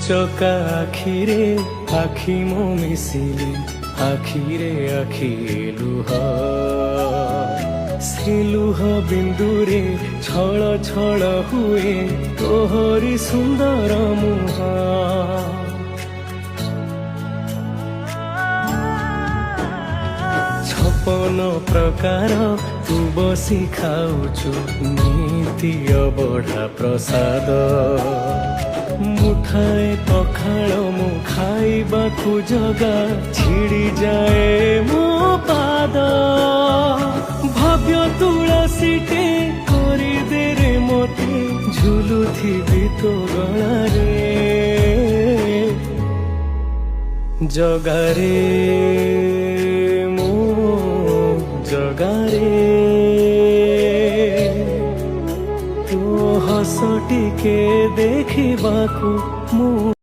চকা আখিরে আখি মো মিশিলে আখিরে আখি লুহ ସେ ଲୁହ ବିନ୍ଦୁରେ ଛଳ ଛଳ ହୁଏ ତୋହରି ସୁନ୍ଦର ମୁହଁ। ଛପନ ପ୍ରକାର ତୁ ବସି ଖାଉଛୁ ନୀତି ଅବଢ଼ା ପ୍ରସାଦ। ମୁଠାଏ ପଖାଳ ମୁଁ ଖାଇବାକୁ ଜଗା ଛିଡ଼ି ଯାଏ ମୋ ପାଦ। ଭବ୍ୟ ତୁଳସୀଟେ କରିଦେ ରେ ମତେ ଝୁଲୁଥିବି ତୋ ଗଳାରେ। ଜଗାରେ ମୋ ଜଗାରେ ତୋ ହସ ଟିକେ ଦେଖିବାକୁ ମୁଁ